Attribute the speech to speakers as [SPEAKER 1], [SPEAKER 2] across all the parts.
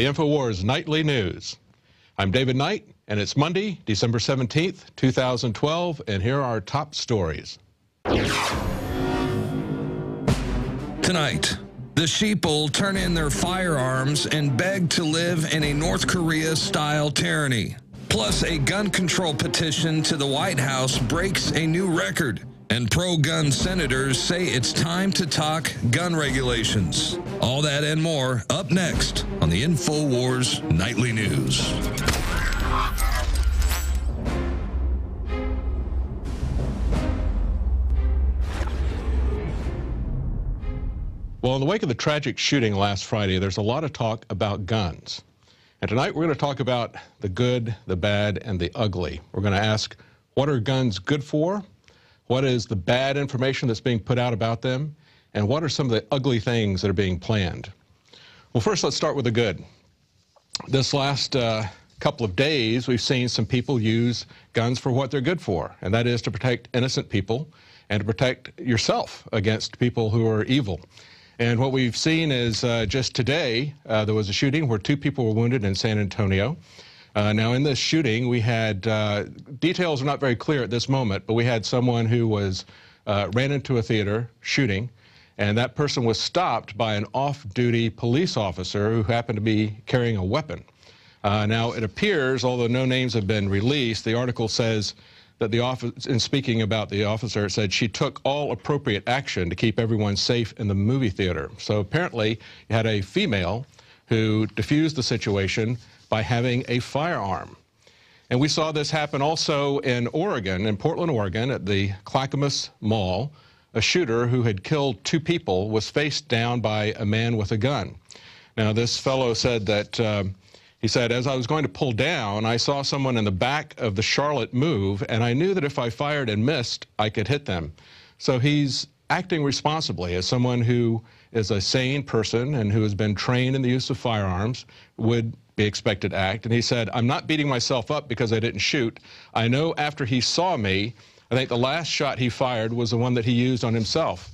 [SPEAKER 1] the INFOWARS Nightly News. I'm David Knight, and it's Monday, December 17th, 2012, and here are our top stories.
[SPEAKER 2] Tonight, the sheeple turn in their firearms and beg to live in a North Korea-style tyranny. Plus, a gun control petition to the White House breaks a new record. And pro-gun senators say it's time to talk gun regulations. All that and more up next on the INFOWARS Nightly News.
[SPEAKER 1] Well, in the wake of the tragic shooting last Friday, there's a lot of talk about guns. And tonight we're going to talk about the good, the bad, and the ugly. We're going to ask, what are guns good for? What is the bad information that's being put out about them? And what are some of the ugly things that are being planned? Well, first, let's start with the good. This last couple of days, we've seen some people use guns for what they're good for, and that is to protect innocent people and to protect yourself against people who are evil. And what we've seen is just today, there was a shooting where 2 people were wounded in San Antonio. Now, in this shooting, we had, details are not very clear at this moment, but we had someone who was, ran into a theater shooting, and that person was stopped by an off-duty police officer who happened to be carrying a weapon. Now, it appears, although no names have been released, the article says that the officer, in speaking about the officer, it said she took all appropriate action to keep everyone safe in the movie theater. So apparently, you had a female who diffused the situation by having a firearm. And we saw this happen also in Oregon, in Portland, Oregon, at the Clackamas Mall. A shooter who had killed 2 people was faced down by a man with a gun. Now, this fellow said that, he said, as I was going to pull down, I saw someone in the back of the Charlotte move, and I knew that if I fired and missed, I could hit them. So he's acting responsibly as someone who is a sane person and who has been trained in the use of firearms would be expected to act. And he said, I'm not beating myself up because I didn't shoot. I know after he saw me, I think the last shot he fired was the one that he used on himself.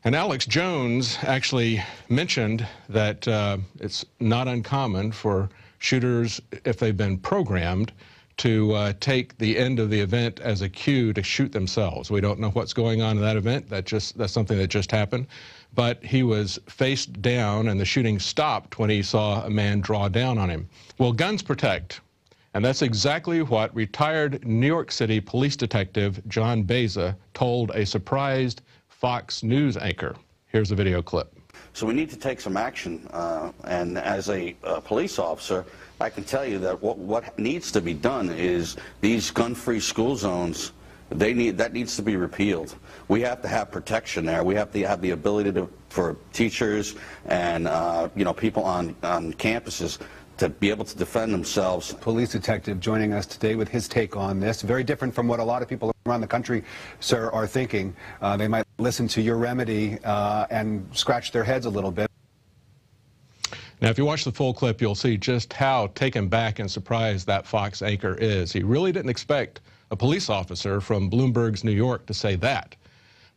[SPEAKER 1] And Alex Jones actually mentioned that it's not uncommon for shooters, if they've been programmed, to take the end of the event as a cue to shoot themselves. We don't know what's going on in that event. That's something that just happened. But he was face down, and the shooting stopped when he saw a man draw down on him. Well, guns protect, and that's exactly what retired New York City police detective John Beza told a surprised Fox News anchor. Here's a video clip.
[SPEAKER 3] So we need to take some action, and as a police officer, I can tell you that what needs to be done is these gun-free school zones, that needs to be repealed. We have to have protection there. We have to have the ability for teachers and people on campuses to be able to defend themselves.
[SPEAKER 4] Police detective joining us today with his take on this. Very different from what a lot of people around the country, sir, are thinking. They might listen to your remedy and scratch their heads a little bit.
[SPEAKER 1] Now, if you watch the full clip, you'll see just how taken back and surprised that Fox anchor is. He really didn't expect a police officer from Bloomberg's New York to say that.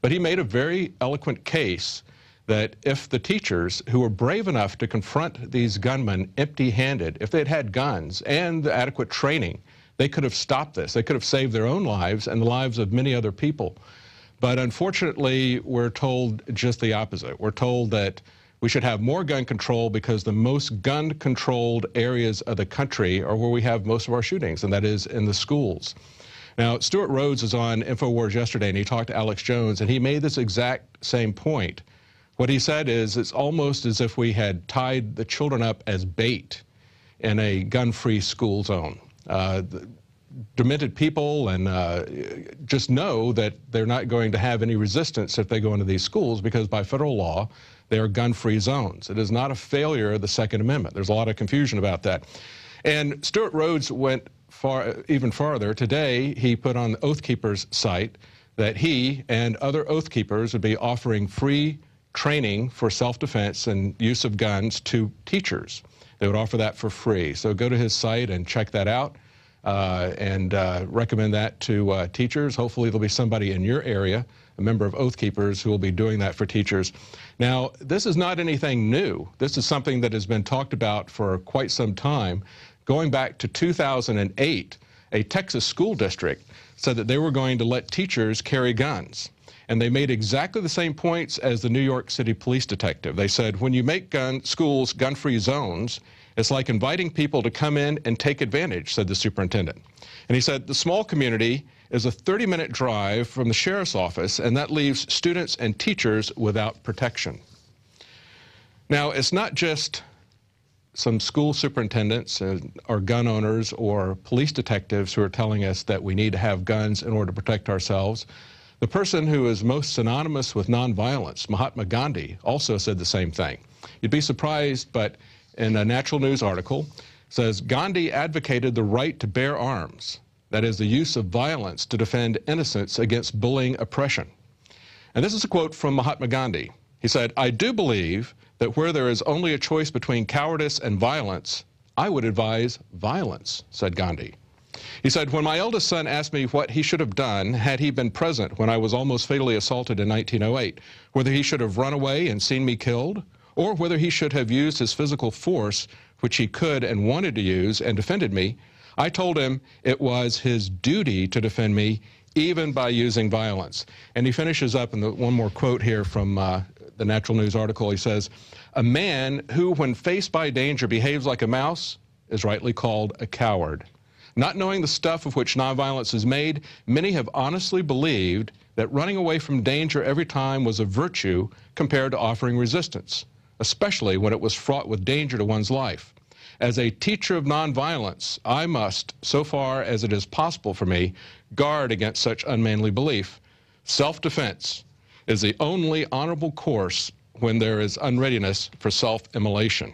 [SPEAKER 1] But he made a very eloquent case that if the teachers who were brave enough to confront these gunmen empty-handed, if they'd had guns and the adequate training, they could have stopped this. They could have saved their own lives and the lives of many other people. But unfortunately, we're told just the opposite. We're told that we should have more gun control because the most gun-controlled areas of the country are where we have most of our shootings, and that is in the schools. Now, Stuart Rhodes was on INFOWARS yesterday, and he talked to Alex Jones, and he made this exact same point. What he said is it's almost as if we had tied the children up as bait in a gun-free school zone. Demented people and just know that they're not going to have any resistance if they go into these schools because by federal law, they are gun-free zones. It is not a failure of the Second Amendment. There's a lot of confusion about that. And Stuart Rhodes went even farther. Today, he put on the Oath Keepers site that he and other Oath Keepers would be offering free training for self-defense and use of guns to teachers. They would offer that for free. So go to his site and check that out. and recommend that to teachers. Hopefully there'll be somebody in your area, a member of Oath Keepers, who will be doing that for teachers. Now, this is not anything new. This is something that has been talked about for quite some time. Going back to 2008, a Texas school district said that they were going to let teachers carry guns. And they made exactly the same points as the New York City police detective. They said, when you make schools gun-free zones, it's like inviting people to come in and take advantage, said the superintendent. And he said the small community is a 30-minute drive from the sheriff's office, and that leaves students and teachers without protection. Now, it's not just some school superintendents or gun owners or police detectives who are telling us that we need to have guns in order to protect ourselves. The person who is most synonymous with nonviolence, Mahatma Gandhi, also said the same thing. You'd be surprised, but in a Natural News article, says Gandhi advocated the right to bear arms, that is, the use of violence to defend innocence against bullying oppression. And this is a quote from Mahatma Gandhi. He said, "I do believe that where there is only a choice between cowardice and violence, I would advise violence," said Gandhi. He said, "When my eldest son asked me what he should have done had he been present when I was almost fatally assaulted in 1908, whether he should have run away and seen me killed, or whether he should have used his physical force, which he could and wanted to use, and defended me, I told him it was his duty to defend me, even by using violence." And he finishes up in one more quote here from the Natural News article. He says, "A man who, when faced by danger, behaves like a mouse is rightly called a coward. Not knowing the stuff of which nonviolence is made, many have honestly believed that running away from danger every time was a virtue compared to offering resistance, especially when it was fraught with danger to one's life. As a teacher of nonviolence, I must, so far as it is possible for me, guard against such unmanly belief. Self-defense is the only honorable course when there is unreadiness for self-immolation."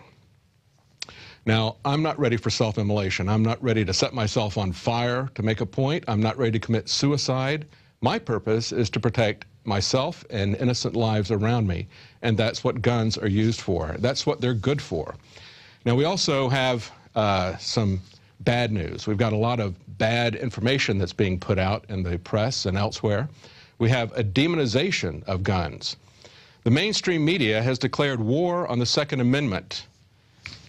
[SPEAKER 1] Now, I'm not ready for self-immolation. I'm not ready to set myself on fire to make a point. I'm not ready to commit suicide. My purpose is to protect myself and innocent lives around me, and that's what guns are used for. That's what they're good for. Now, we also have some bad news. We've got a lot of bad information that's being put out in the press and elsewhere. We have a demonization of guns. The mainstream media has declared war on the Second Amendment.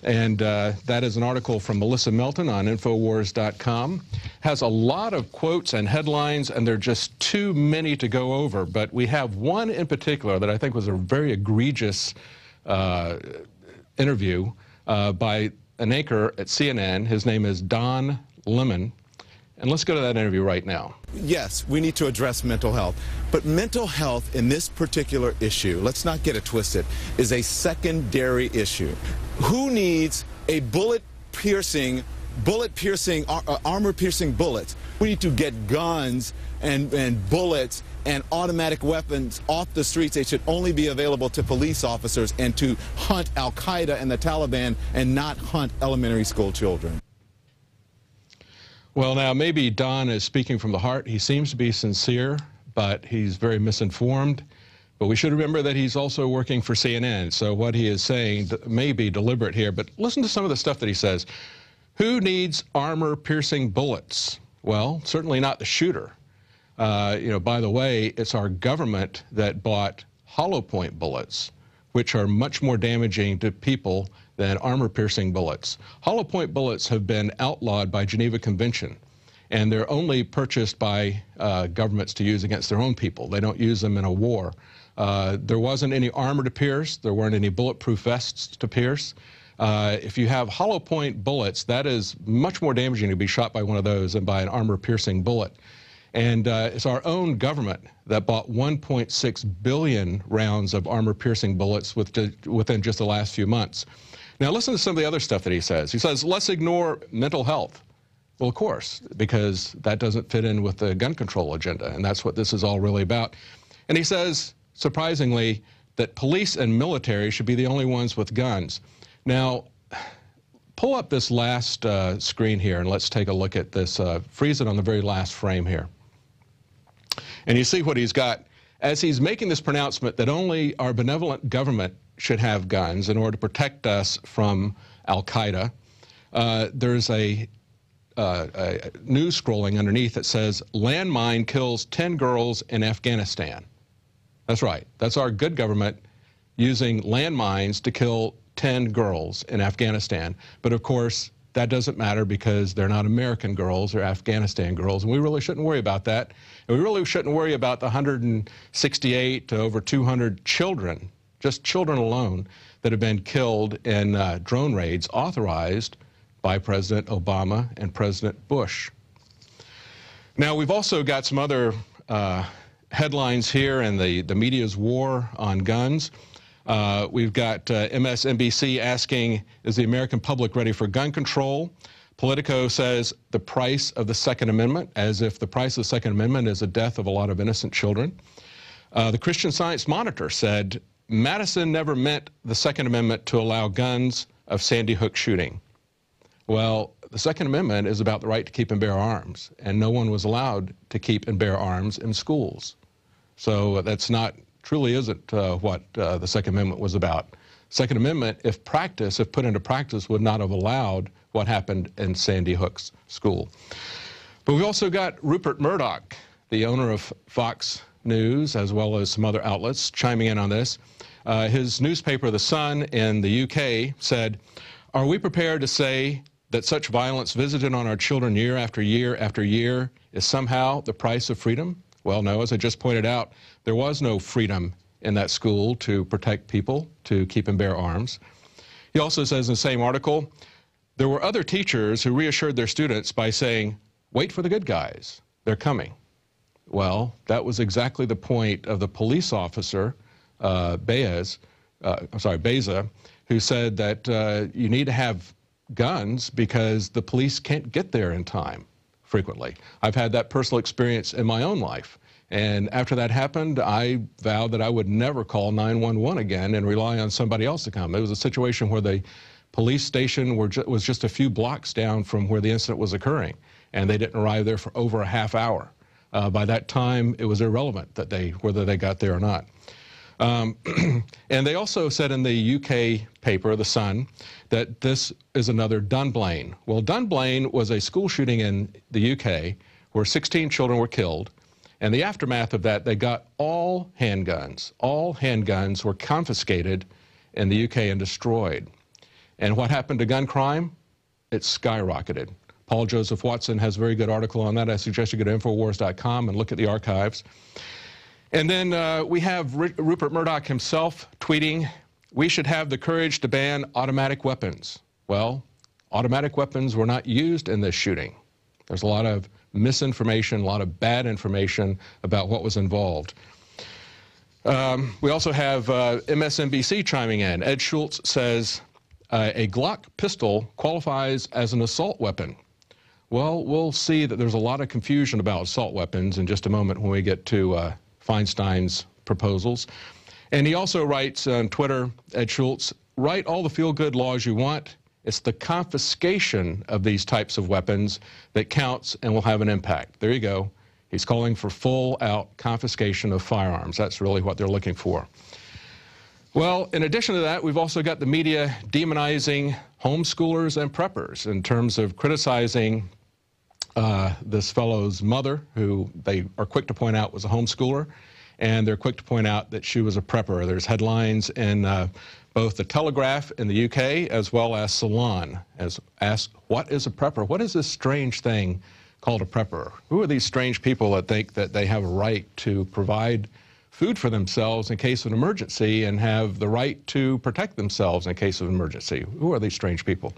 [SPEAKER 1] And that is an article from Melissa Melton on INFOWARS.com. Has a lot of quotes and headlines, and there are just too many to go over. But we have one in particular that I think was a very egregious interview by an anchor at CNN. His name is Don Lemon. And let's go to that interview right now.
[SPEAKER 5] Yes, we need to address mental health. But mental health in this particular issue, let's not get it twisted, is a secondary issue. Who needs a armor-piercing bullets? We need to get guns and bullets and automatic weapons off the streets. They should only be available to police officers and to hunt Al-Qaeda and the Taliban and not hunt elementary school children.
[SPEAKER 1] Well, now, maybe Don is speaking from the heart. He seems to be sincere, but he's very misinformed. But we should remember that he's also working for CNN, so what he is saying may be deliberate here. But listen to some of the stuff that he says. Who needs armor-piercing bullets? Well, certainly not the shooter. By the way, it's our government that bought hollow point bullets, which are much more damaging to people than armor-piercing bullets. Hollow point bullets have been outlawed by Geneva Convention, and they're only purchased by governments to use against their own people. They don't use them in a war. There wasn't any armor to pierce. There weren't any bulletproof vests to pierce. If you have hollow point bullets, that is much more damaging to be shot by one of those than by an armor-piercing bullet. And it's our own government that bought 1.6 billion rounds of armor-piercing bullets within just the last few months. Now listen to some of the other stuff that he says. He says, let's ignore mental health. Well, of course, because that doesn't fit in with the gun control agenda, and that's what this is all really about. And he says, surprisingly, that police and military should be the only ones with guns. Now, pull up this last screen here, and let's take a look at this. Freeze it on the very last frame here. And you see what he's got. As he's making this pronouncement that only our benevolent government should have guns in order to protect us from Al-Qaeda, there's a news scrolling underneath that says, landmine kills 10 girls in Afghanistan. That's right. That's our good government using landmines to kill 10 girls in Afghanistan. But of course, that doesn't matter because they're not American girls, they're Afghanistan girls. And we really shouldn't worry about that. And we really shouldn't worry about the 168 to over 200 children, just children alone, that have been killed in drone raids authorized by President Obama and President Bush. Now, we've also got some other headlines here in the media's war on guns. We've got MSNBC asking, is the American public ready for gun control? Politico says the price of the Second Amendment, as if the price of the Second Amendment is the death of a lot of innocent children. The Christian Science Monitor said Madison never meant the Second Amendment to allow guns of Sandy Hook shooting. Well, the Second Amendment is about the right to keep and bear arms, and no one was allowed to keep and bear arms in schools. So that's not, truly isn't what the Second Amendment was about. Second Amendment, if put into practice, would not have allowed what happened in Sandy Hook's school. But we've also got Rupert Murdoch, the owner of Fox News, as well as some other outlets, chiming in on this. His newspaper, The Sun, in the UK, said, "Are we prepared to say that such violence visited on our children year after year after year is somehow the price of freedom?" Well, no, as I just pointed out, there was no freedom in that school to protect people, to keep and bear arms. He also says in the same article, there were other teachers who reassured their students by saying, wait for the good guys, they're coming. Well, that was exactly the point of the police officer, Beza, who said that you need to have guns because the police can't get there in time frequently. I've had that personal experience in my own life. And after that happened, I vowed that I would never call 911 again and rely on somebody else to come. It was a situation where the police station was just a few blocks down from where the incident was occurring, and they didn't arrive there for over a half hour. By that time, it was irrelevant whether they got there or not. And they also said in the UK paper, The Sun, that this is another Dunblane. Well, Dunblane was a school shooting in the UK where 16 children were killed. And the aftermath of that, they got all handguns. All handguns were confiscated in the UK and destroyed. And what happened to gun crime? It skyrocketed. Paul Joseph Watson has a very good article on that. I suggest you go to INFOWARS.com and look at the archives. And then we have Rupert Murdoch himself tweeting, we should have the courage to ban automatic weapons. Well, automatic weapons were not used in this shooting. There's a lot of misinformation, a lot of bad information about what was involved. We also have MSNBC chiming in. Ed Schultz says, a Glock pistol qualifies as an assault weapon. Well, we'll see that there's a lot of confusion about assault weapons in just a moment when we get to Feinstein's proposals. And he also writes on Twitter, Ed Schultz, write all the feel-good laws you want. It's the confiscation of these types of weapons that counts and will have an impact. There you go. He's calling for full-out confiscation of firearms. That's really what they're looking for. Well, in addition to that, we've also got the media demonizing homeschoolers and preppers in terms of criticizing this fellow's mother, who they are quick to point out was a homeschooler, and they're quick to point out that she was a prepper. There's headlines in both the Telegraph in the UK as well as Salon as asked, what is a prepper? What is this strange thing called a prepper? Who are these strange people that think that they have a right to provide food for themselves in case of an emergency and have the right to protect themselves in case of an emergency? Who are these strange people?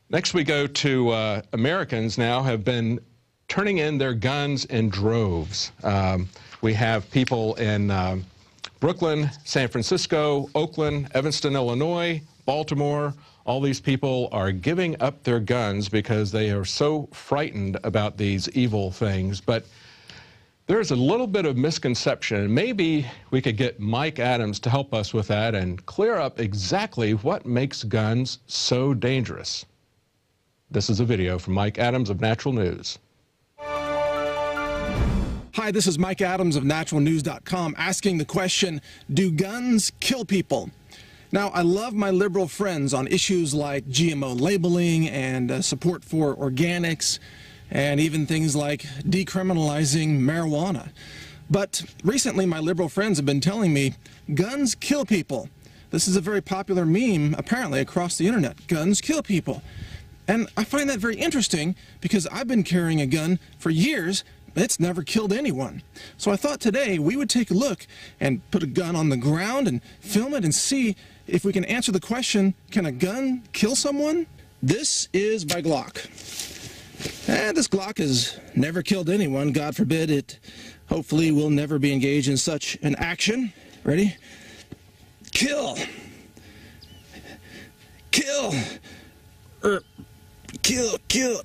[SPEAKER 1] Next we go to Americans now have been turning in their guns in droves. We have people in Brooklyn, San Francisco, Oakland, Evanston, Illinois, Baltimore. All these people are giving up their guns because they are so frightened about these evil things. But there's a little bit of misconception. Maybe we could get Mike Adams to help us with that and clear up exactly what makes guns so dangerous. This is a video from Mike Adams of Natural News.
[SPEAKER 6] Hi, this is Mike Adams of naturalnews.com asking the question, do guns kill people? Now, I love my liberal friends on issues like GMO labeling and support for organics and even things like decriminalizing marijuana. But recently, my liberal friends have been telling me guns kill people. This is a very popular meme, apparently, across the internet. Guns kill people. And I find that very interesting because I've been carrying a gun for years. It's never killed anyone. So I thought today we would take a look and put a gun on the ground and film it and see if we can answer the question, can a gun kill someone? This is my Glock. And this Glock has never killed anyone. God forbid it. Hopefully will never be engaged in such an action. Ready? Kill. Kill. Kill. Kill.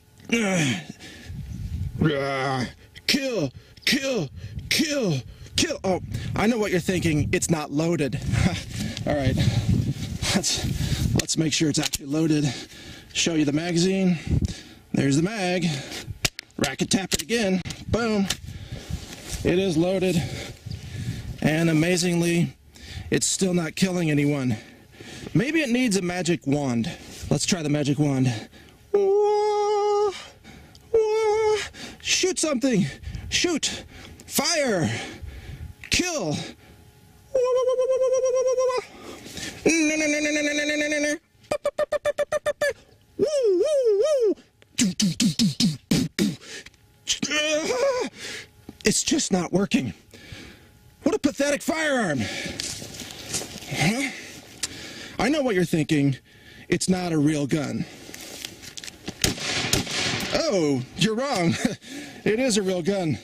[SPEAKER 6] Kill. Kill. Kill. Kill. Oh, I know what you're thinking. It's not loaded. All right. Let's make sure it's actually loaded. Show you the magazine. There's the mag. Racket tap it again. Boom. It is loaded. And amazingly, it's still not killing anyone. Maybe it needs a magic wand. Let's try the magic wand. Shoot something. Shoot. Fire. Kill. It's just not working. What a pathetic firearm. Huh? I know what you're thinking. It's not a real gun. Oh, you're wrong. It is a real gun.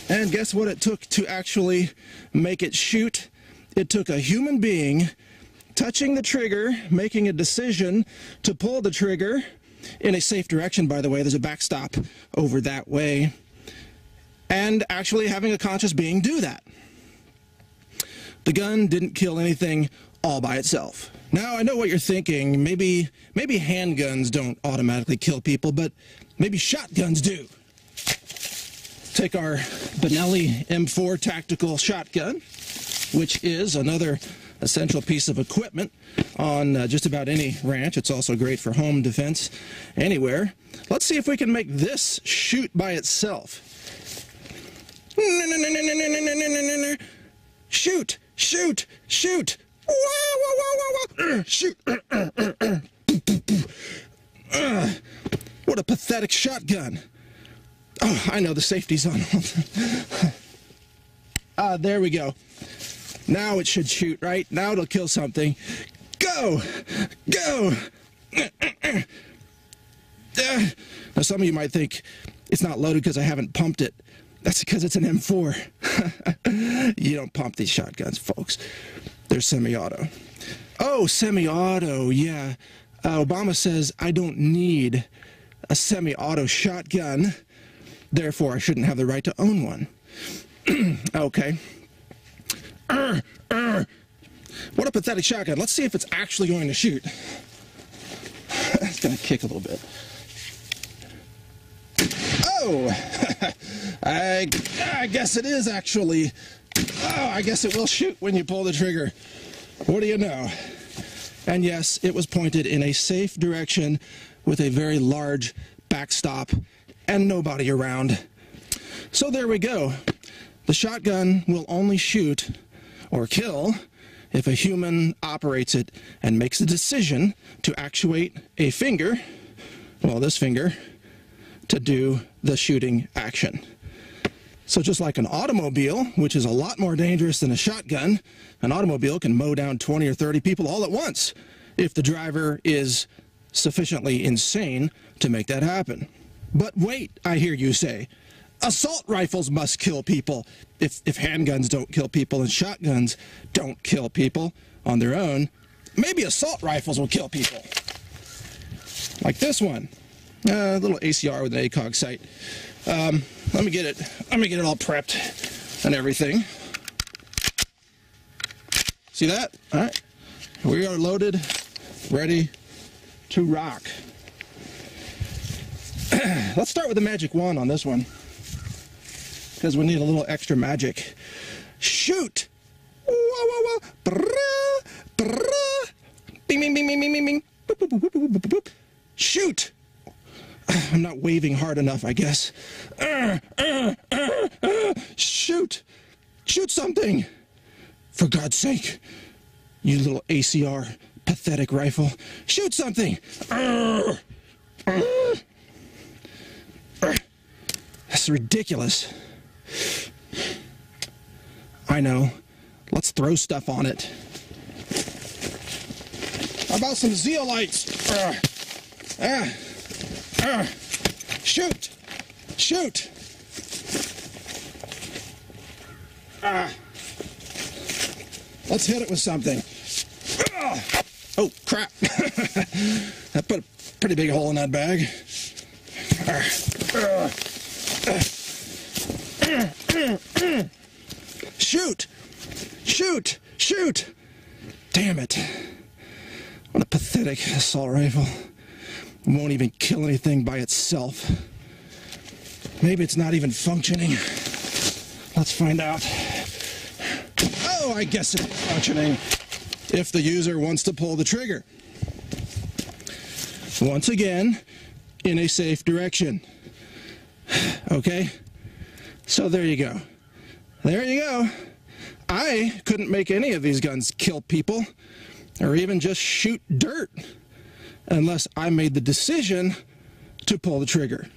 [SPEAKER 6] And guess what it took to actually make it shoot? It took a human being touching the trigger, making a decision to pull the trigger in a safe direction, by the way. There's a backstop over that way. And actually having a conscious being do that. The gun didn't kill anything all by itself. Now, I know what you're thinking. Maybe handguns don't automatically kill people, but maybe shotguns do. Take our Benelli M4 tactical shotgun, which is another essential piece of equipment on just about any ranch. It's also great for home defense anywhere. Let's see if we can make this shoot by itself. Shoot! Shoot! Shoot! Shoot! What a pathetic shotgun. Oh, I know the safety's on. There we go. Now it should shoot, right? Now it'll kill something. Go! Go! Now some of you might think it's not loaded because I haven't pumped it. That's because it's an M4. You don't pump these shotguns, folks. They're semi-auto. Oh, semi-auto, yeah. Obama says I don't need a semi-auto shotgun. Therefore, I shouldn't have the right to own one. Okay. What a pathetic shotgun. Let's see if it's actually going to shoot. It's going to kick a little bit. Oh! I guess it is actually. Oh, I guess it will shoot when you pull the trigger. What do you know? And yes, it was pointed in a safe direction with a very large backstop and nobody around. So there we go. The shotgun will only shoot or kill if a human operates it and makes the decision to actuate a finger, well, this finger, to do the shooting action. So just like an automobile, which is a lot more dangerous than a shotgun, an automobile can mow down 20 or 30 people all at once if the driver is sufficiently insane to make that happen. But wait, I hear you say, assault rifles must kill people. If handguns don't kill people and shotguns don't kill people on their own, maybe assault rifles will kill people. Like this one. A little ACR with an ACOG sight. Let me get it all prepped and everything. See that? All right. We are loaded, ready to rock. Let's start with the magic wand on this one, because we need a little extra magic. Shoot! Wah, wah, wah. Brrrah, brrrah. Bing, bing, bing, bing, bing, bing, bing. Boop, boop, boop, boop, boop, boop, boop. Shoot! I'm not waving hard enough, I guess. Shoot! Shoot something! For God's sake, you little ACR pathetic rifle. Shoot something! That's ridiculous. I know. Let's throw stuff on it. How about some zeolites? Shoot! Shoot! Let's hit it with something. Oh, crap. That put a pretty big hole in that bag. Shoot! Shoot! Shoot! Damn it. What a pathetic assault rifle. It won't even kill anything by itself. Maybe it's not even functioning. Let's find out. Oh, I guess it's functioning. If the user wants to pull the trigger. Once again, in a safe direction. Okay? So there you go. There you go. I couldn't make any of these guns kill people or even just shoot dirt unless I made the decision to pull the trigger.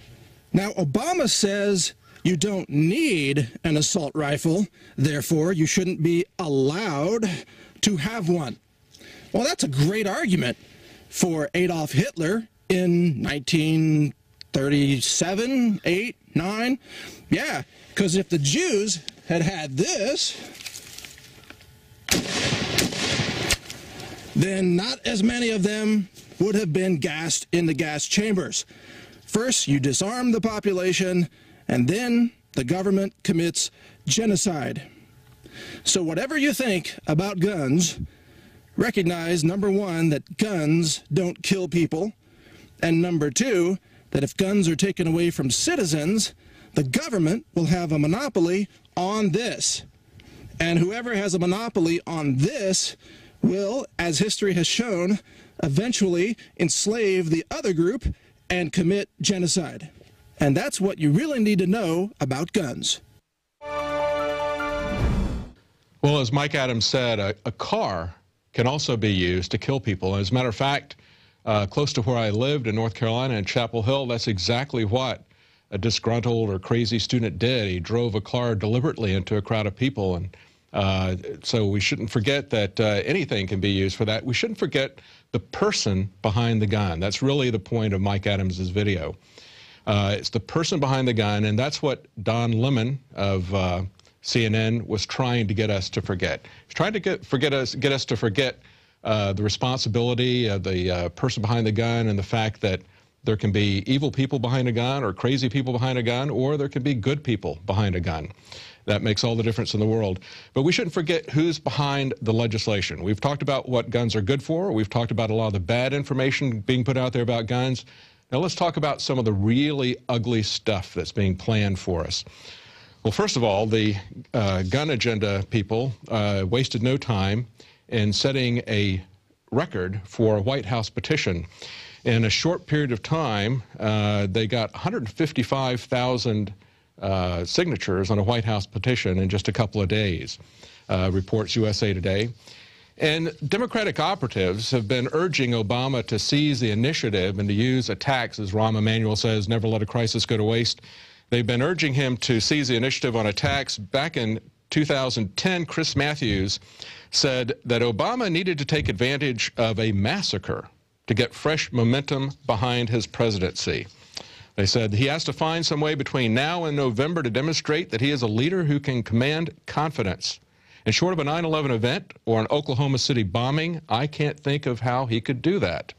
[SPEAKER 6] Now, Obama says you don't need an assault rifle, therefore you shouldn't be allowed to have one. Well, that's a great argument for Adolf Hitler in 1937, 8, 9. Yeah, because if the Jews had had this, then not as many of them would have been gassed in the gas chambers. First, you disarm the population, and then the government commits genocide. So whatever you think about guns, recognize, number one, that guns don't kill people, and number two, that if guns are taken away from citizens, the government will have a monopoly on this. And whoever has a monopoly on this will, as history has shown, eventually enslave the other group and commit genocide. And that's what you really need to know about guns.
[SPEAKER 1] Well, as Mike Adams said, a car can also be used to kill people. As a matter of fact, close to where I lived in North Carolina in Chapel Hill, that's exactly what a disgruntled or crazy student did. He drove a car deliberately into a crowd of people. And so we shouldn't forget that anything can be used for that. We shouldn't forget the person behind the gun. That's really the point of Mike Adams's video. It's the person behind the gun, and that's what Don Lemon of CNN was trying to get us to forget. He's trying to get us to forget the responsibility of the person behind the gun and the fact that there can be evil people behind a gun or crazy people behind a gun, or there can be good people behind a gun. That makes all the difference in the world. But we shouldn't forget who's behind the legislation. We've talked about what guns are good for. We've talked about a lot of the bad information being put out there about guns. Now let's talk about some of the really ugly stuff that's being planned for us. Well, first of all, the gun agenda people wasted no time in setting a record for a White House petition. In a short period of time, they got 155,000 signatures on a White House petition in just a couple of days, reports USA Today. And Democratic operatives have been urging Obama to seize the initiative and to use attacks, as Rahm Emanuel says, never let a crisis go to waste. They've been urging him to seize the initiative on attacks. Back in 2010, Chris Matthews said that Obama needed to take advantage of a massacre to get fresh momentum behind his presidency. They said he has to find some way between now and November to demonstrate that he is a leader who can command confidence. And short of a 9/11 event or an Oklahoma City bombing, I can't think of how he could do that.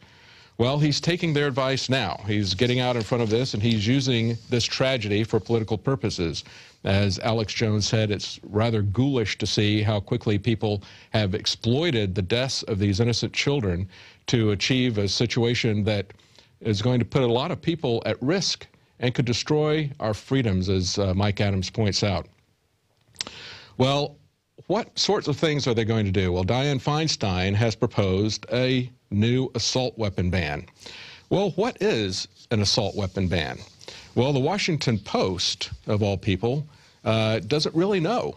[SPEAKER 1] Well, he's taking their advice now. He's getting out in front of this, and he's using this tragedy for political purposes. As Alex Jones said, it's rather ghoulish to see how quickly people have exploited the deaths of these innocent children to achieve a situation that is going to put a lot of people at risk and could destroy our freedoms, as Mike Adams points out. Well, what sorts of things are they going to do? Well, Dianne Feinstein has proposed a new assault weapon ban. Well, what is an assault weapon ban? Well, the Washington Post, of all people, doesn't really know.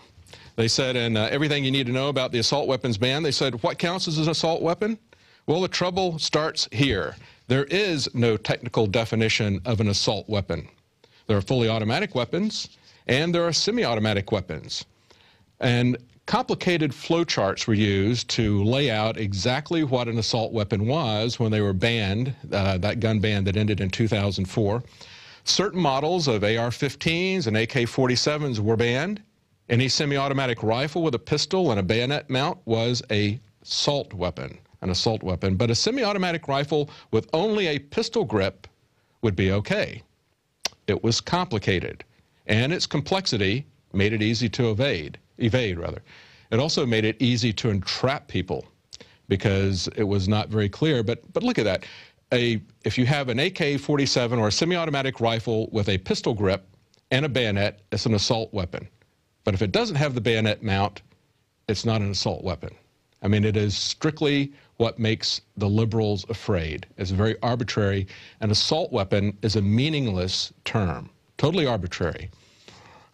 [SPEAKER 1] They said in everything you need to know about the assault weapons ban, they said, what counts as an assault weapon? Well, the trouble starts here. There is no technical definition of an assault weapon. There are fully automatic weapons, and there are semi-automatic weapons. And complicated flowcharts were used to lay out exactly what an assault weapon was when they were banned, that gun ban that ended in 2004. Certain models of AR-15s and AK-47s were banned. Any semi-automatic rifle with a pistol and a bayonet mount was an assault weapon. But a semi-automatic rifle with only a pistol grip would be okay. It was complicated, and its complexity made it easy to evade. It also made it easy to entrap people because it was not very clear. But look at that. If you have an AK-47 or a semi-automatic rifle with a pistol grip and a bayonet, it's an assault weapon. But if it doesn't have the bayonet mount, it's not an assault weapon. I mean, it is strictly what makes the liberals afraid. It's very arbitrary. An assault weapon is a meaningless term, totally arbitrary.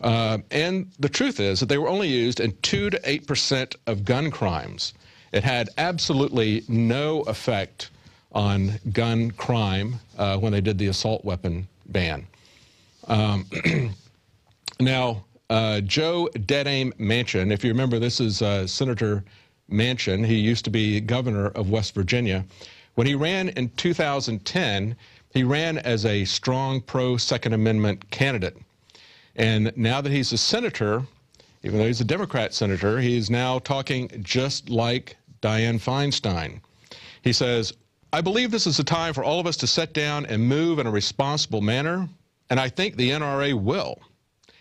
[SPEAKER 1] And the truth is that they were only used in 2 to 8% of gun crimes. It had absolutely no effect on gun crime when they did the assault weapon ban. Now, Joe Dead Aim Manchin, if you remember, this is Senator Manchin. He used to be governor of West Virginia. When he ran in 2010, he ran as a strong pro-Second Amendment candidate. And now that he's a senator, even though he's a Democrat senator, he's now talking just like Dianne Feinstein. He says, I believe this is the time for all of us to sit down and move in a responsible manner, and I think the NRA will.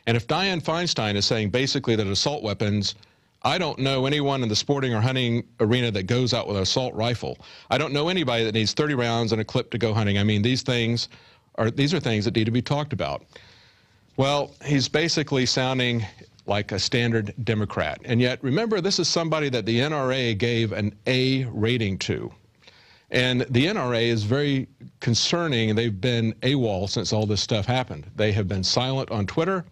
[SPEAKER 1] And if Dianne Feinstein is saying basically that assault weapons, I don't know anyone in the sporting or hunting arena that goes out with an assault rifle. I don't know anybody that needs 30 rounds and a clip to go hunting. I mean, these are things that need to be talked about. Well, he's basically sounding like a standard Democrat. And yet, remember, this is somebody that the NRA gave an A rating to. And the NRA is very concerning. They've been AWOL since all this stuff happened. They have been silent on Twitter.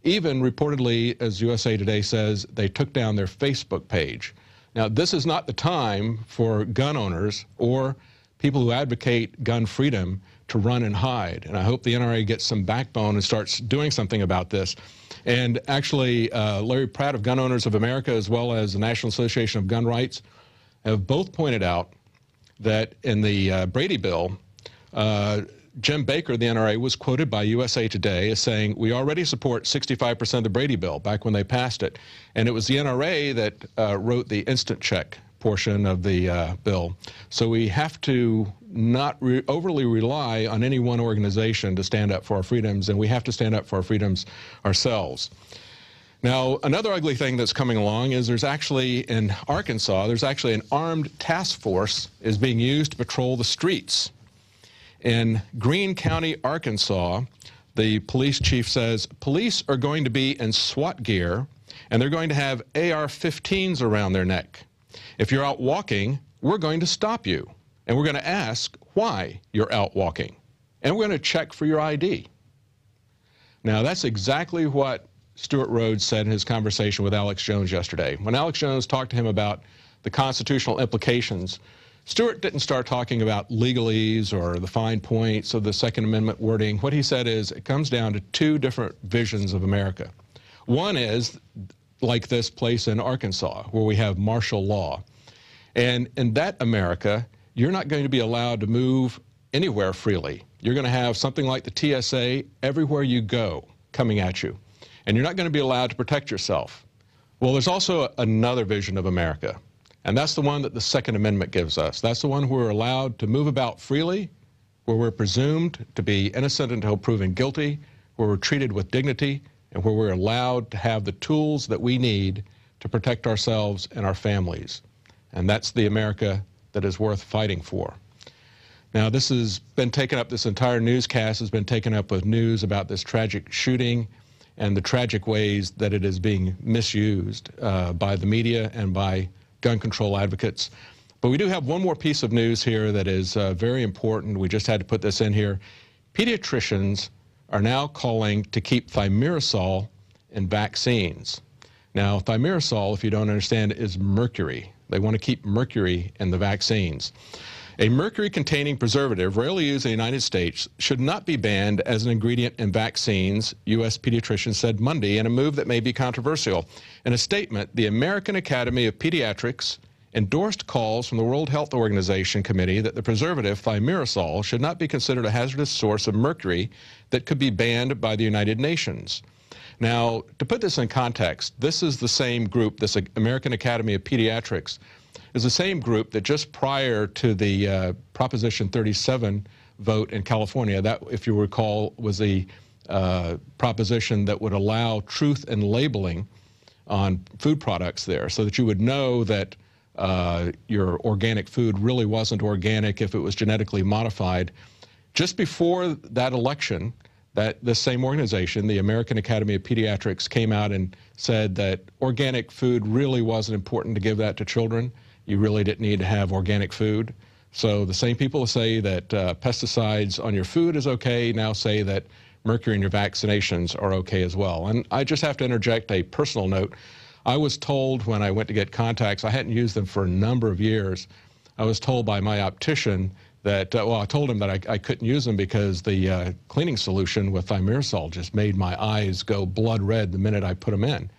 [SPEAKER 1] Even reportedly, as USA Today says, they took down their Facebook page. Now, this is not the time for gun owners or people who advocate gun freedom to run and hide. And I hope the NRA gets some backbone and starts doing something about this. And actually, Larry Pratt of Gun Owners of America, as well as the National Association of Gun Rights, have both pointed out that in the Brady bill, Jim Baker, the NRA, was quoted by USA Today as saying, we already support 65% of the Brady bill back when they passed it. And it was the NRA that wrote the instant check portion of the bill. So we have to not overly rely on any one organization to stand up for our freedoms, and we have to stand up for our freedoms ourselves. Now, another ugly thing that's coming along is there's actually, in Arkansas, there's actually an armed task force is being used to patrol the streets. In Greene County, Arkansas, the police chief says, police are going to be in SWAT gear, and they're going to have AR-15s around their neck. If you're out walking, we're going to stop you, and we're going to ask why you're out walking, and we're going to check for your ID. Now, that's exactly what Stuart Rhodes said in his conversation with Alex Jones yesterday. When Alex Jones talked to him about the constitutional implications, Stuart didn't start talking about legalese or the fine points of the Second Amendment wording. What he said is it comes down to two different visions of America. One is like this place in Arkansas where we have martial law. And in that America, you're not going to be allowed to move anywhere freely. You're going to have something like the TSA everywhere you go coming at you. And you're not going to be allowed to protect yourself. Well, there's also another vision of America. And that's the one that the Second Amendment gives us. That's the one where we're allowed to move about freely, where we're presumed to be innocent until proven guilty, where we're treated with dignity, and where we're allowed to have the tools that we need to protect ourselves and our families. And that's the America that is worth fighting for. Now, this has been taken up, this entire newscast has been taken up with news about this tragic shooting and the tragic ways that it is being misused by the media and by gun control advocates. But we do have one more piece of news here that is very important. We just had to put this in here. Pediatricians are now calling to keep thimerosal in vaccines. Now, thimerosal, if you don't understand, is mercury. They want to keep mercury in the vaccines. A mercury-containing preservative, rarely used in the United States, should not be banned as an ingredient in vaccines, U.S. pediatricians said Monday, in a move that may be controversial. In a statement, the American Academy of Pediatrics endorsed calls from the World Health Organization committee that the preservative thimerosal should not be considered a hazardous source of mercury that could be banned by the United Nations. Now, to put this in context, this is the same group, this American Academy of Pediatrics, is the same group that just prior to the Proposition 37 vote in California, that, if you recall, was a proposition that would allow truth in labeling on food products there, so that you would know that your organic food really wasn't organic if it was genetically modified. Just before that election, this same organization, the American Academy of Pediatrics, came out and said that organic food really wasn't important to give that to children. You really didn't need to have organic food. So the same people who say that pesticides on your food is okay now say that mercury in your vaccinations are okay as well. And I just have to interject a personal note. I was told when I went to get contacts, I hadn't used them for a number of years, I was told by my optician that, well, I told him that I couldn't use them because the cleaning solution with thimerosal just made my eyes go blood red the minute I put them in.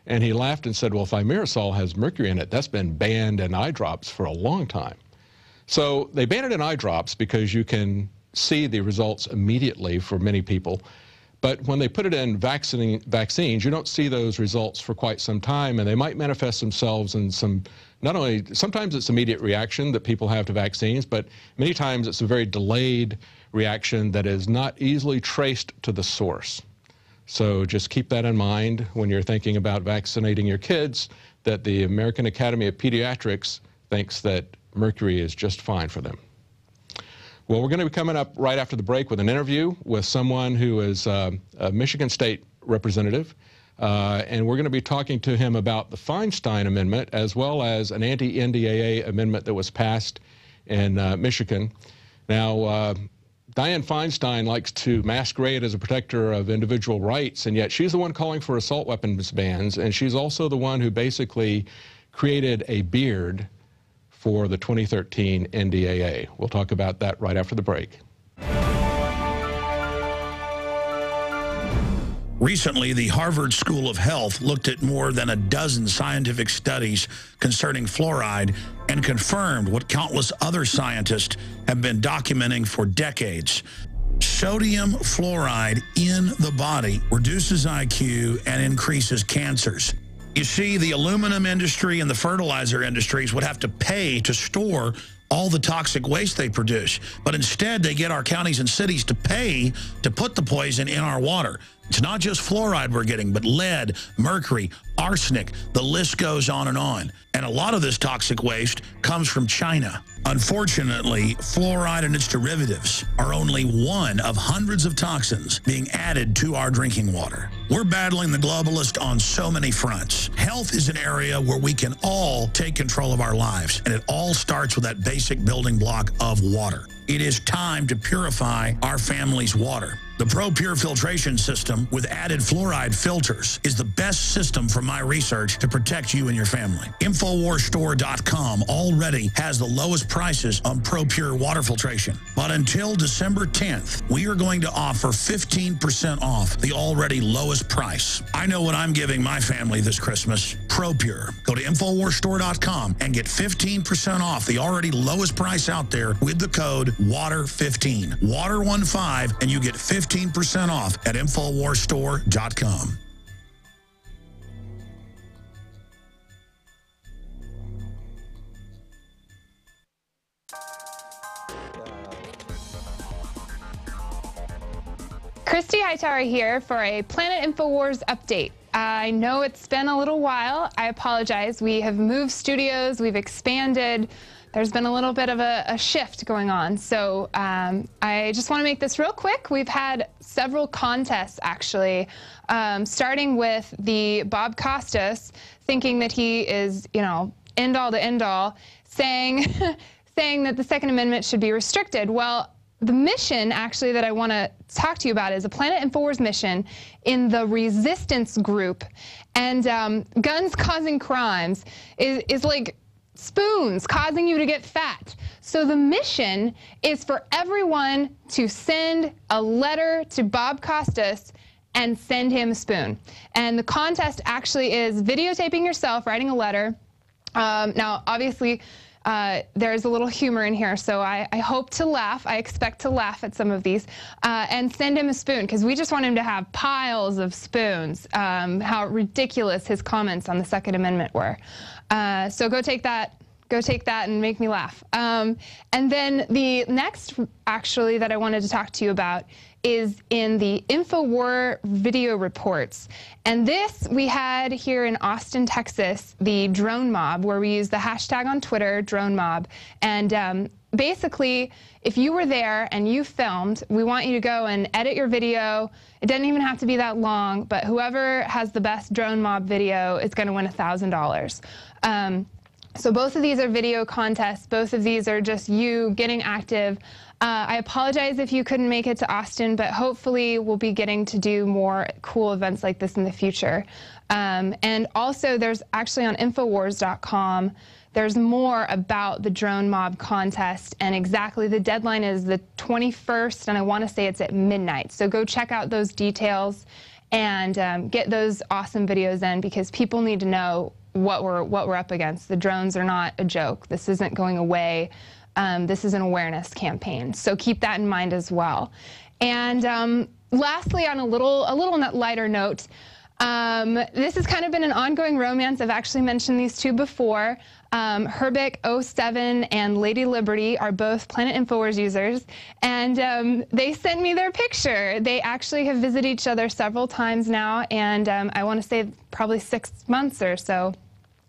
[SPEAKER 1] And he laughed and said, well, thimerosal has mercury in it. That's been banned in eye drops for a long time. So they banned it in eye drops because you can see the results immediately for many people. But when they put it in vaccines, you don't see those results for quite some time, and they might manifest themselves in some, not only, sometimes it's immediate reaction that people have to vaccines, but many times it's a very delayed reaction that is not easily traced to the source. So just keep that in mind when you're thinking about vaccinating your kids, that the American Academy of Pediatrics thinks that mercury is just fine for them. Well, we're going to be coming up right after the break with an interview with someone who is a Michigan State representative, and we're going to be talking to him about the Feinstein Amendment as well as an anti-NDAA amendment that was passed in Michigan. Now, Dianne Feinstein likes to masquerade as a protector of individual rights, and yet she's the one calling for assault weapons bans, and she's also the one who basically created a beard for the 2013 NDAA. We'll talk about that right after the break.
[SPEAKER 7] Recently, the Harvard School of Health looked at more than a dozen scientific studies concerning fluoride and confirmed what countless other scientists have been documenting for decades. Sodium fluoride in the body reduces IQ and increases cancers. You see, the aluminum industry and the fertilizer industries would have to pay to store all the toxic waste they produce. But instead, they get our counties and cities to pay to put the poison in our water. It's not just fluoride we're getting, but lead, mercury, arsenic, the list goes on. And a lot of this toxic waste comes from China. Unfortunately, fluoride and its derivatives are only one of hundreds of toxins being added to our drinking water. We're battling the globalists on so many fronts. Health is an area where we can all take control of our lives, and it all starts with that basic building block of water. It is time to purify our family's water. The ProPure filtration system with added fluoride filters is the best system from my research to protect you and your family. InfoWarsStore.com already has the lowest prices on ProPure water filtration. But until December 10th, we are going to offer 15% off the already lowest price. I know what I'm giving my family this Christmas. ProPure. Go to InfoWarsStore.com and get 15% off the already lowest price out there with the code WATER15. WATER15, and you get 15% off at InfoWarsStore.com.
[SPEAKER 8] Christy Hightower here for a Planet InfoWars update. I know it's been a little while. I apologize. We have moved studios. We've expanded. There's been a little bit of a shift going on. So I just want to make this real quick. We've had several contests, actually, starting with the Bob Costas, thinking that he is, you know, end-all to end-all, saying that the Second Amendment should be restricted. Well, the mission, actually, that I want to talk to you about is a Planet INFOWARS mission in the resistance group. And guns causing crimes is like spoons causing you to get fat. So the mission is for everyone to send a letter to Bob Costas and send him a spoon. And the contest actually is videotaping yourself writing a letter. Now, obviously, there's a little humor in here, so I hope to laugh. I expect to laugh at some of these. And send him a spoon, because we just want him to have piles of spoons. How ridiculous his comments on the Second Amendment were. So go take that. Go take that and make me laugh. And then the next, actually, that I wanted to talk to you about is in the INFOWAR video reports. And this we had here in Austin, Texas, the drone mob, where we use the hashtag on Twitter, drone mob. And basically, if you were there and you filmed, we want you to go and edit your video. It doesn't even have to be that long, but whoever has the best drone mob video is going to win $1,000. So both of these are video contests. Both of these are just you getting active. I apologize if you couldn't make it to Austin, but hopefully we'll be getting to do more cool events like this in the future. And also, there's actually on INFOWARS.com, there's more about the drone mob contest, and exactly the deadline is the 21st, and I want to say it's at midnight. So go check out those details and get those awesome videos in, because people need to know what we're up against. The drones are not a joke. This isn't going away. This is an awareness campaign. So keep that in mind as well. And lastly, on a little lighter note, this has kind of been an ongoing romance. I've actually mentioned these two before. Herbic07 and Lady Liberty are both Planet INFOWARS users, and they sent me their picture. They actually have visited each other several times now, and I want to say probably 6 months or so.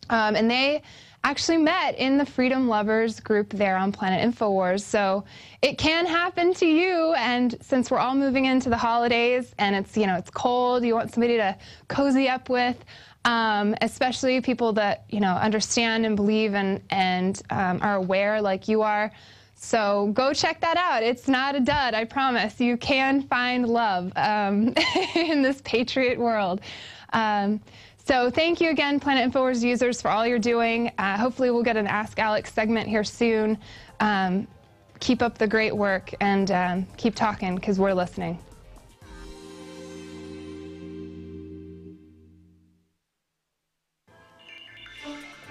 [SPEAKER 8] And they actually met in the Freedom Lovers group there on Planet INFOWARS. So it can happen to you, and since we're all moving into the holidays and it's, you know, it's cold, you want somebody to cozy up with, especially people that, you know, understand and believe and are aware like you are. So go check that out. It's not a dud, I promise. You can find love in this patriot world. So thank you again, Planet INFOWARS users, for all you're doing. Hopefully we'll get an Ask Alex segment here soon. Keep up the great work, and keep talking, because we're listening.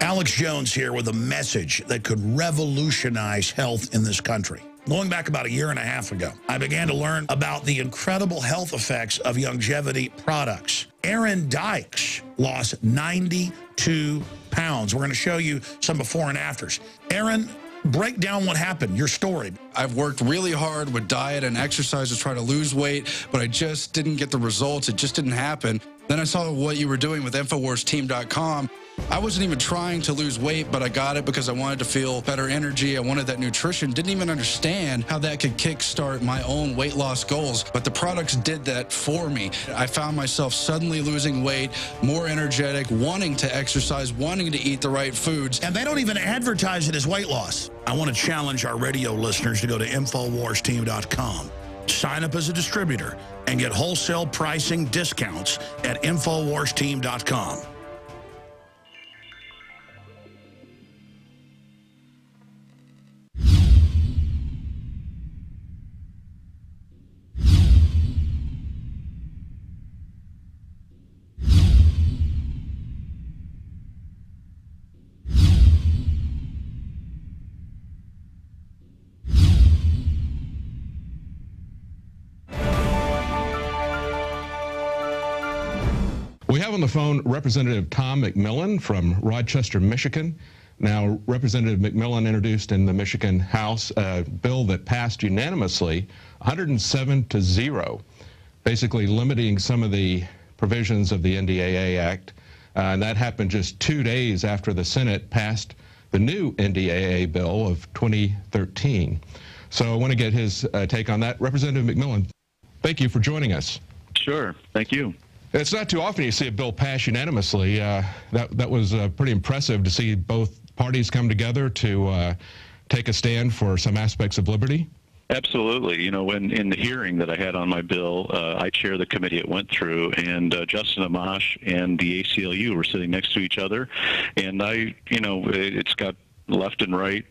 [SPEAKER 7] Alex Jones here with a message that could revolutionize health in this country. Going back about 1.5 years ago, I began to learn about the incredible health effects of longevity products. Aaron Dykes lost 92 pounds. We're going to show you some before and afters. Aaron, break down what happened, your story.
[SPEAKER 9] I've worked really hard with diet and exercise to try to lose weight, but I just didn't get the results. It just didn't happen. Then I saw what you were doing with InfoWarsTeam.com. I wasn't even trying to lose weight, but I got it because I wanted to feel better energy. I wanted that nutrition. Didn't even understand how that could kickstart my own weight loss goals, but the products did that for me. I found myself suddenly losing weight, more energetic, wanting to exercise, wanting to eat the right foods.
[SPEAKER 7] And they don't even advertise it as weight loss. I want to challenge our radio listeners to go to InfoWarsTeam.com. Sign up as a distributor and get wholesale pricing discounts at InfoWarsTeam.com.
[SPEAKER 1] We have on the phone Representative Tom McMillan from Rochester, Michigan. Now, Representative McMillan introduced in the Michigan House a bill that passed unanimously, 107-0, basically limiting some of the provisions of the NDAA Act. And that happened just 2 days after the Senate passed the new NDAA bill of 2013. So I want to get his take on that. Representative McMillan, thank you for joining us.
[SPEAKER 10] Sure. Thank you.
[SPEAKER 1] It's not too often you see a bill pass unanimously. That was pretty impressive to see both parties come together to take a stand for some aspects of liberty?
[SPEAKER 10] Absolutely. You know, in the hearing that I had on my bill, I chair the committee it went through, and Justin Amash and the ACLU were sitting next to each other, and it's got left and right,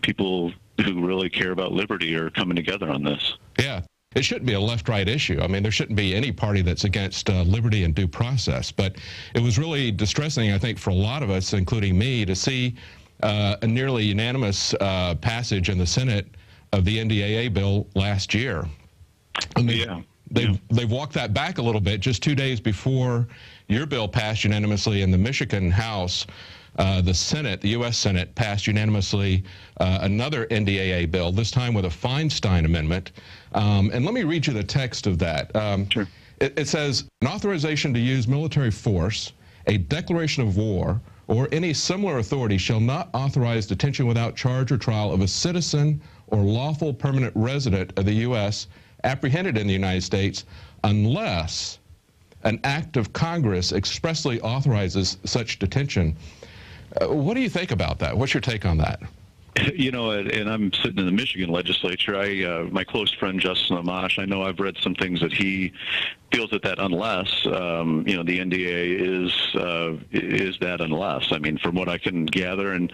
[SPEAKER 10] people who really care about liberty are coming together on this.
[SPEAKER 1] Yeah. It shouldn't be a left-right issue. I mean, there shouldn't be any party that's against liberty and due process. But it was really distressing, I think, for a lot of us, including me, to see a nearly unanimous passage in the Senate of the NDAA bill last year. I mean, they've walked that back a little bit. Just 2 days before your bill passed unanimously in the Michigan House, the Senate, the U.S. Senate, passed unanimously another NDAA bill, this time with a Feinstein amendment. And let me read you the text of that.
[SPEAKER 10] Sure.
[SPEAKER 1] It says, an authorization to use military force, a declaration of war, or any similar authority shall not authorize detention without charge or trial of a citizen or lawful permanent resident of the U.S. apprehended in the United States unless an act of Congress expressly authorizes such detention. What do you think about that? What's your take on that?
[SPEAKER 10] You know, and I'm sitting in the Michigan legislature. My close friend Justin Amash, I know I've read some things that he feels that unless, the NDA is that unless. I mean, from what I can gather, and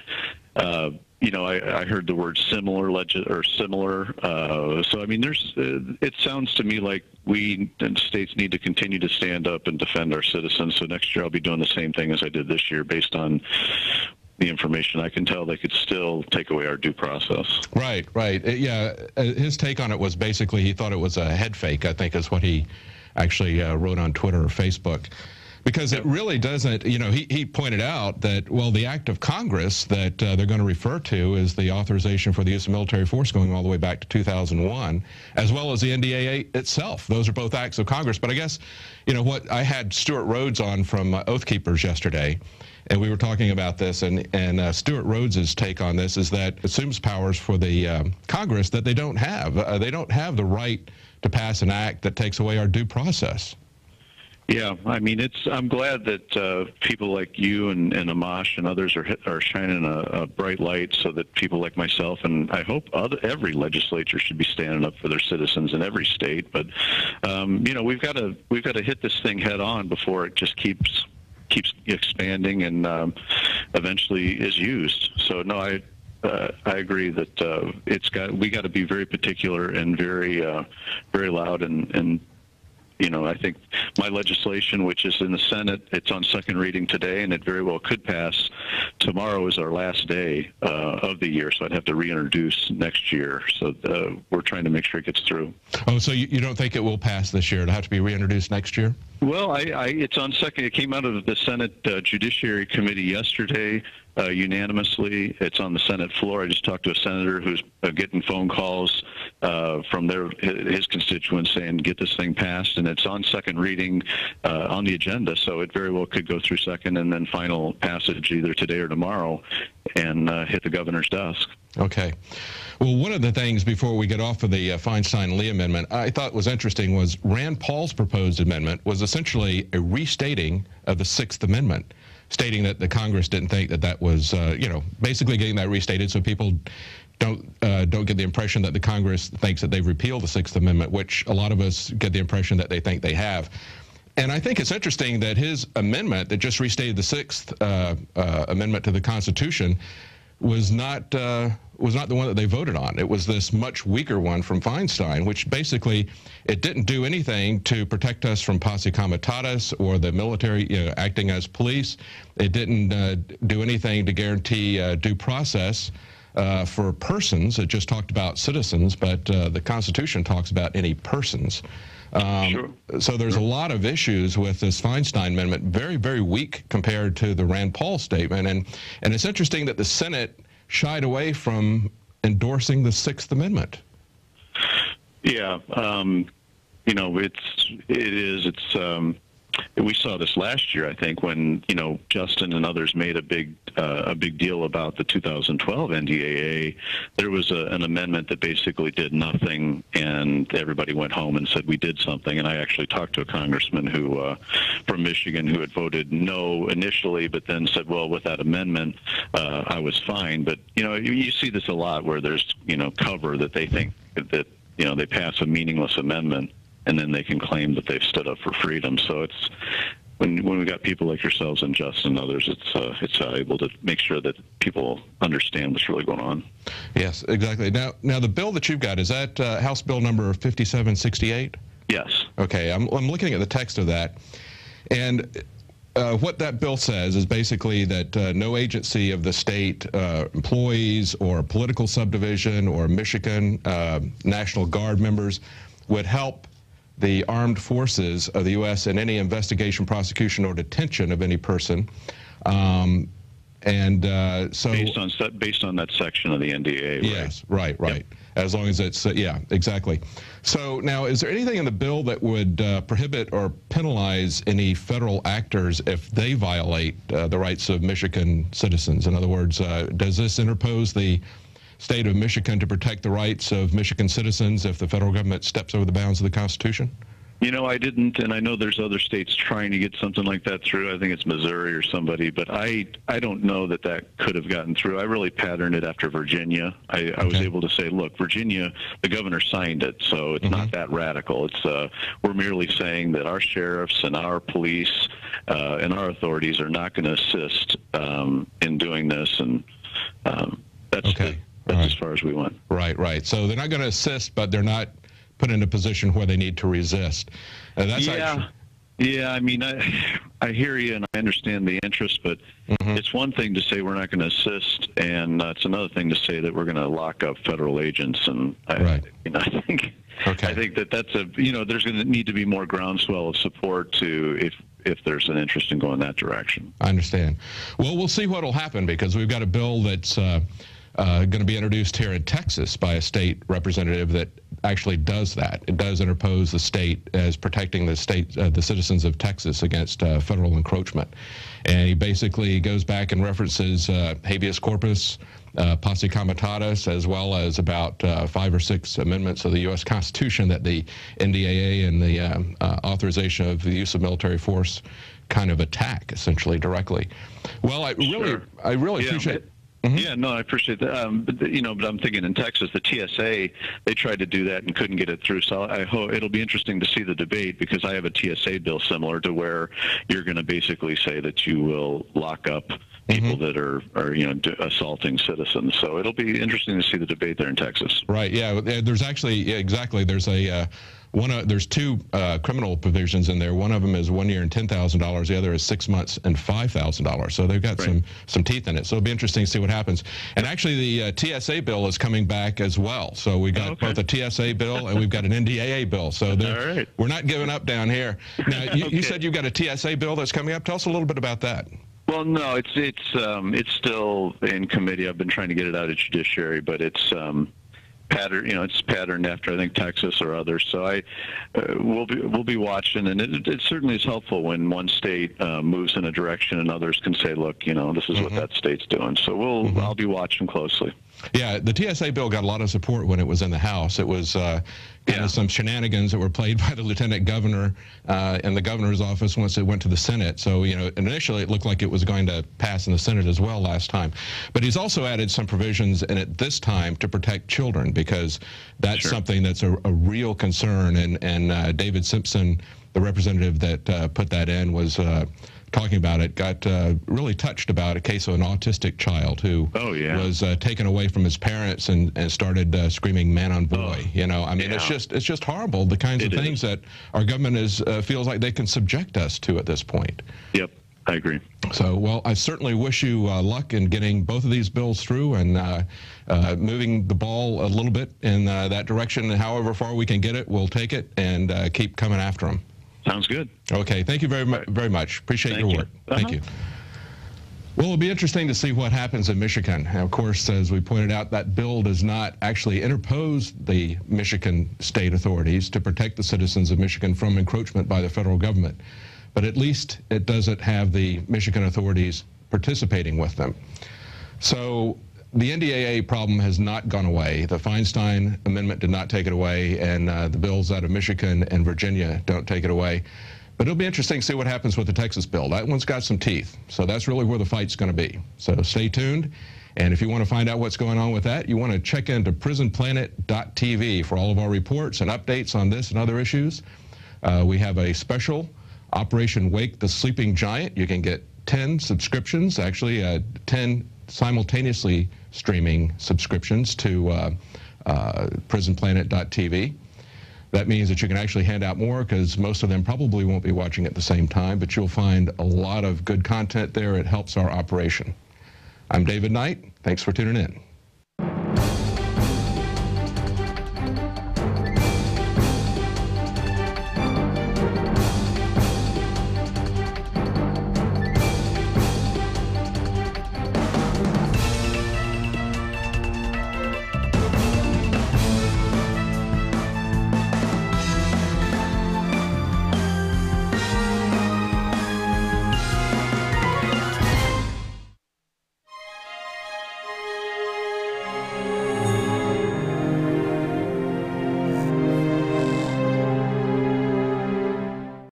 [SPEAKER 10] I heard the word similar similar. So I mean, it sounds to me like we and states need to continue to stand up and defend our citizens. So next year I'll be doing the same thing as I did this year, based on the information I can tell. They could still take away our due process. Right. Yeah, his take on it was basically he thought it was a head fake, I think is what he actually wrote on Twitter or Facebook. Because it really doesn't, he pointed out that, well, the act of Congress that they're going to refer to is the authorization for the use of military force going all the way back to 2001, as well as the NDAA itself. Those are both acts of Congress. But I guess, what I had Stuart Rhodes on from Oath Keepers yesterday, and we were talking about this, and Stuart Rhodes's take on this is that it assumes powers for the Congress that they don't have. They don't have the right to pass an act that takes away our due process. Yeah, I mean, I'm glad that people like you and Amash and others are shining a bright light, so that people like myself and I hope every legislature should be standing up for their citizens in every state. But we've got to hit this thing head on before it just keeps expanding and eventually is used. So no, I agree that we got to be very particular and very loud and. I think my legislation, which is in the Senate, it's on second reading today, and it very well could pass. Tomorrow is our last day of the year, so I'd have to reintroduce next year. So we're trying to make sure it gets through. Oh, so you don't think it will pass this year? It'll have to be reintroduced next year? Well, it's on second. It came out of the Senate Judiciary Committee yesterday unanimously. It's on the Senate floor. I just talked to a senator who's getting phone calls from his constituents saying, get this thing passed, and it's on second reading on the agenda, so it very well could go through second and then final passage either today or tomorrow and hit the governor's desk. Okay. Well, one of the things before we get off of the Feinstein-Lee amendment I thought was interesting was Rand Paul's proposed amendment was essentially a restating of the Sixth Amendment, stating that the Congress didn't think that was, basically getting that restated so people don't get the impression that the Congress thinks that they've repealed the Sixth Amendment, which a lot of us get the impression that they think they have. And I think it's interesting that his amendment that just restated the Sixth Amendment to the Constitution was not the one that they voted on. It was this much weaker one from Feinstein, which basically it didn't do anything to protect us from posse comitatus or the military acting as police. It didn't do anything to guarantee due process for persons. It just talked about citizens, but the Constitution talks about any persons. Sure. So there's a lot of issues with this Feinstein amendment, very, very weak compared to the Rand Paul statement. And it's interesting that the Senate shied away from endorsing the Sixth Amendment. Yeah, we saw this last year, I think, when Justin and others made a big deal about the 2012 NDAA. There was an amendment that basically did nothing, and everybody went home and said we did something. And I actually talked to a congressman who from Michigan who had voted no initially, but then said, well, with that amendment, I was fine. But you see this a lot where there's cover that they think that they pass a meaningless amendment, and then they can claim that they've stood up for freedom. So it's when we got people like yourselves and Justin and others, it's able to make sure that people understand what's really going on.
[SPEAKER 1] Yes, exactly. Now the bill that you've got, is that House Bill number 5768?
[SPEAKER 10] Yes.
[SPEAKER 1] Okay, I'm looking at the text of that, and what that bill says is basically that no agency of the state, employees or political subdivision or Michigan National Guard members would help the armed forces of the U.S. in any investigation, prosecution, or detention of any person. So
[SPEAKER 10] based on that section of the NDA, right?
[SPEAKER 1] Yes, right. Yep. As long as it's yeah, exactly. So now, is there anything in the bill that would prohibit or penalize any federal actors if they violate the rights of Michigan citizens? In other words, does this interpose the state of Michigan to protect the rights of Michigan citizens if the federal government steps over the bounds of the Constitution?
[SPEAKER 10] I didn't, and I know there's other states trying to get something like that through. I think it's Missouri or somebody, but I don't know that could have gotten through. I really patterned it after Virginia. I was able to say, look, Virginia, the governor signed it, so it's not that radical. It's we're merely saying that our sheriffs and our police and our authorities are not going to assist in doing this, and that's as far as we went.
[SPEAKER 1] Right. So they're not going to assist, but they're not put in a position where they need to resist.
[SPEAKER 10] Yeah, I mean, I hear you and I understand the interest, but it's one thing to say we're not going to assist, and it's another thing to say that we're going to lock up federal agents. And I think that's there's going to need to be more groundswell of support if there's an interest in going that direction.
[SPEAKER 1] I understand. Well, we'll see what will happen, because we've got a bill that's going to be introduced here in Texas by a state representative that actually does that. It does interpose the state as protecting the state, the citizens of Texas against federal encroachment. And he basically goes back and references habeas corpus, posse comitatus, as well as about 5 or 6 amendments of the U.S. Constitution that the NDAA and the authorization of the use of military force kind of attack, essentially, directly. Well, I really appreciate.
[SPEAKER 10] Yeah, no, I appreciate that. But I'm thinking in Texas, the TSA, they tried to do that and couldn't get it through. So I hope it'll be interesting to see the debate, because I have a TSA bill similar to where you're going to basically say that you will lock up people that are assaulting citizens. So it'll be interesting to see the debate there in Texas.
[SPEAKER 1] Right. Yeah. There's actually exactly. There's a there's 2 criminal provisions in there. One of them is 1 year and $10,000. The other is 6 months and $5,000. So they've got some teeth in it. So it'll be interesting to see what happens. And actually, the TSA bill is coming back as well. So we got both a TSA bill and we've got an NDAA bill. So we're not giving up down here. Now, you said you've got a TSA bill that's coming up. Tell us a little bit about that.
[SPEAKER 10] Well, no, it's still in committee. I've been trying to get it out of judiciary, but it's it's patterned after, I think, Texas or others. So we'll be watching, and it certainly is helpful when one state moves in a direction and others can say, look, this is what that state's doing. So I'll be watching closely.
[SPEAKER 1] Yeah, the TSA bill got a lot of support when it was in the House. It was kind of some shenanigans that were played by the lieutenant governor in the governor's office once it went to the Senate. So, initially it looked like it was going to pass in the Senate as well last time. But he's also added some provisions in it this time to protect children, because that's something that's a real concern. And David Simpson, the representative that put that in, was talking about it, got really touched about a case of an autistic child who was taken away from his parents and started screaming "man on boy." I mean, it's just horrible, the kinds of things that our government feels like they can subject us to at this point.
[SPEAKER 10] Yep, I agree.
[SPEAKER 1] So, well, I certainly wish you luck in getting both of these bills through and moving the ball a little bit in that direction. However far we can get it, we'll take it and keep coming after them.
[SPEAKER 10] Sounds good.
[SPEAKER 1] Okay. Thank you very much. Appreciate your work. Thank you. Well, it'll be interesting to see what happens in Michigan. And of course, as we pointed out, that bill does not actually interpose the Michigan state authorities to protect the citizens of Michigan from encroachment by the federal government. but at least it doesn't have the Michigan authorities participating with them. So the NDAA problem has not gone away. The Feinstein Amendment did not take it away, and the bills out of Michigan and Virginia don't take it away. But it'll be interesting to see what happens with the Texas bill. That one's got some teeth, so that's really where the fight's going to be. So stay tuned, and if you want to find out what's going on with that, you want to check into PrisonPlanet.tv for all of our reports and updates on this and other issues. We have a special Operation Wake the Sleeping Giant. You can get 10 subscriptions, actually 10 simultaneously streaming subscriptions to PrisonPlanet.tv. That means that you can actually hand out more, because most of them probably won't be watching at the same time, but you'll find a lot of good content there. It helps our operation. I'm David Knight. Thanks for tuning in.